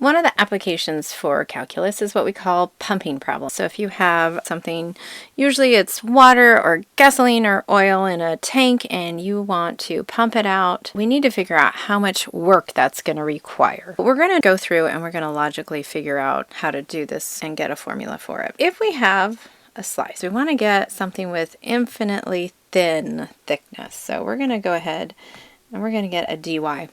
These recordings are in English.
One of the applications for calculus is what we call pumping problems. So if you have something, usually it's water or gasoline or oil in a tank, and you want to pump it out, we need to figure out how much work that's going to require. We're going to go through and we're going to logically figure out how to do this and get a formula for it. If we have a slice, we want to get something with infinitely thin thickness. So we're going to go ahead and we're going to get a dy,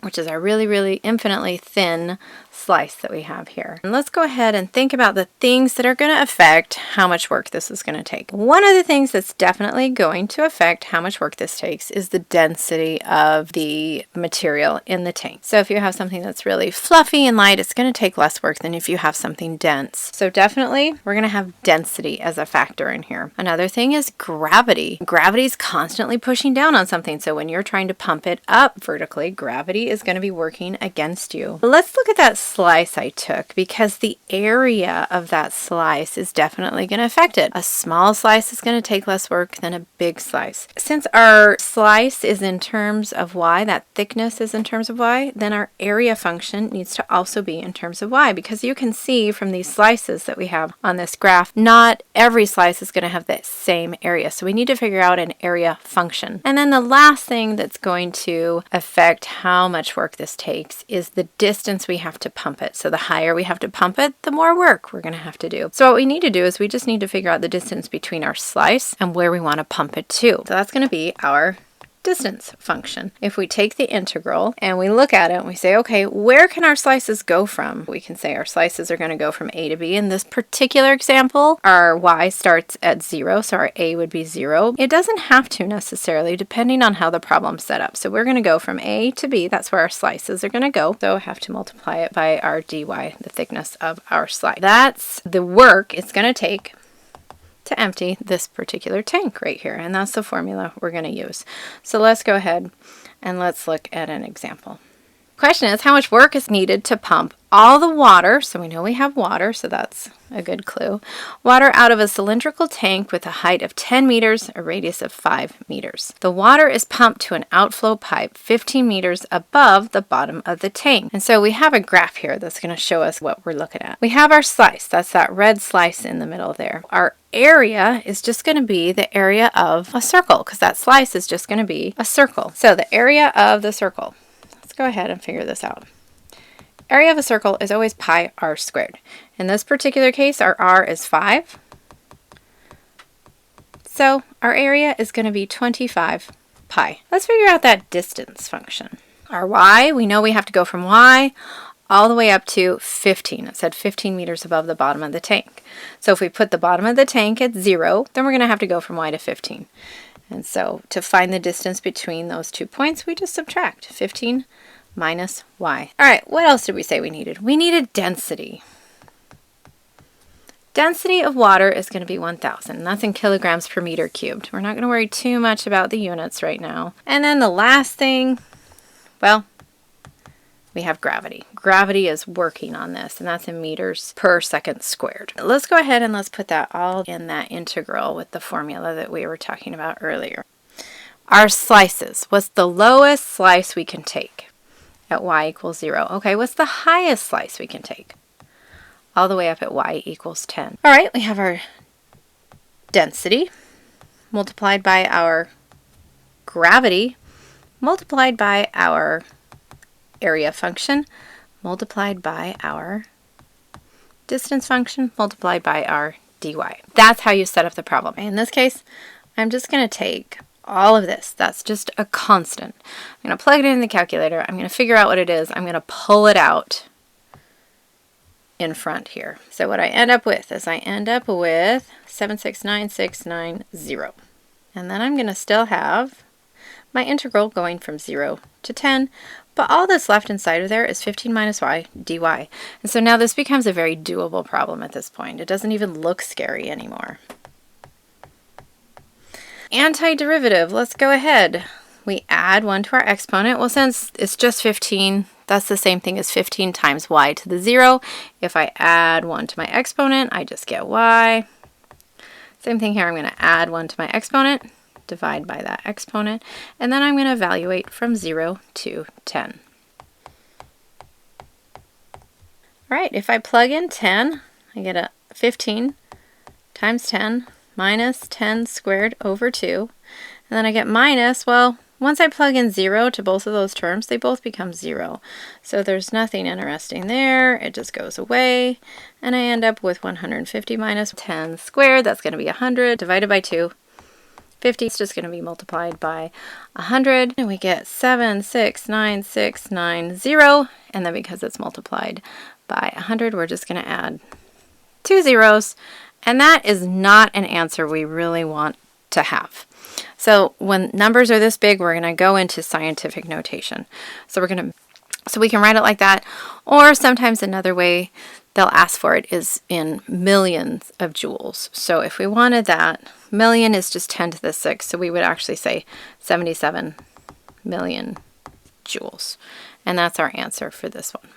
which is our really, really infinitely thin slice that we have here. And let's go ahead and think about the things that are going to affect how much work this is going to take. One of the things that's definitely going to affect how much work this takes is the density of the material in the tank. So if you have something that's really fluffy and light, it's going to take less work than if you have something dense. So definitely we're going to have density as a factor in here. Another thing is gravity. Gravity is constantly pushing down on something. So when you're trying to pump it up vertically, gravity is going to be working against you. Let's look at that slice I took, because the area of that slice is definitely going to affect it. A small slice is going to take less work than a big slice. Since our slice is in terms of y, that thickness is in terms of y, then our area function needs to also be in terms of y, because you can see from these slices that we have on this graph, not every slice is going to have the same area. So we need to figure out an area function. And then the last thing that's going to affect how much work this takes is the distance we have to pump it. So the higher we have to pump it, the more work we're going to have to do. So what we need to do is we just need to figure out the distance between our slice and where we want to pump it to. So that's going to be our distance function. If we take the integral and we look at it and we say, okay, where can our slices go from? We can say our slices are going to go from A to B. In this particular example, our y starts at 0, so our A would be 0. It doesn't have to necessarily, depending on how the problem's set up. So we're going to go from A to B. That's where our slices are going to go. So I have to multiply it by our dy, the thickness of our slice. That's the work it's going to take to empty this particular tank right here. And that's the formula we're going to use. So let's go ahead and let's look at an example. Question is, how much work is needed to pump all the water, so we know we have water, so that's a good clue, water out of a cylindrical tank with a height of 10 meters, a radius of 5 meters. The water is pumped to an outflow pipe 15 meters above the bottom of the tank. And so we have a graph here that's going to show us what we're looking at. We have our slice, that's that red slice in the middle there. Our area is just going to be the area of a circle, because that slice is just going to be a circle. So the area of the circle. Let's go ahead and figure this out. Area of a circle is always pi r squared. In this particular case, our r is 5. So our area is going to be 25 pi. Let's figure out that distance function. Our y, we know we have to go from y all the way up to 15. It said 15 meters above the bottom of the tank. So if we put the bottom of the tank at 0, then we're going to have to go from y to 15. And so to find the distance between those 2 points, we just subtract 15 minus y. All right, what else did we say we needed? We needed density. Density of water is going to be 1,000. That's in kilograms per meter cubed. We're not going to worry too much about the units right now. And then the last thing, well, we have gravity. Gravity is working on this, and that's in meters per second squared. Let's go ahead and let's put that all in that integral with the formula that we were talking about earlier. Our slices. What's the lowest slice we can take at y equals 0? Okay, what's the highest slice we can take? All the way up at y equals 10. All right, we have our density multiplied by our gravity multiplied by our area function multiplied by our distance function multiplied by our dy. That's how you set up the problem. In this case, I'm just going to take all of this. That's just a constant. I'm going to plug it in the calculator. I'm going to figure out what it is. I'm going to pull it out in front here. So what I end up with is I end up with 769,690. And then I'm going to still have my integral going from 0 to 10, but all that's left inside of there is 15 minus y dy. And so now this becomes a very doable problem at this point. It doesn't even look scary anymore. Antiderivative, let's go ahead. We add 1 to our exponent. Well, since it's just 15, that's the same thing as 15 times y to the 0. If I add 1 to my exponent, I just get y. Same thing here, I'm going to add 1 to my exponent, divide by that exponent, and then I'm going to evaluate from 0 to 10. right, if I plug in 10, I get a 15 times 10 minus 10 squared over 2. And then I get minus, well, once I plug in 0 to both of those terms, they both become 0. So there's nothing interesting there. It just goes away. And I end up with 150 minus 10 squared. That's going to be 100 divided by 2. 50 is just going to be multiplied by 100. And we get 769,690. And then because it's multiplied by 100, we're just going to add 2 zeros. And that is not an answer we really want to have. So when numbers are this big, we're going to go into scientific notation. So we can write it like that. Or sometimes another way they'll ask for it is in millions of joules. So if we wanted that, million is just 10 to the 6. So we would actually say 77 million joules. And that's our answer for this one.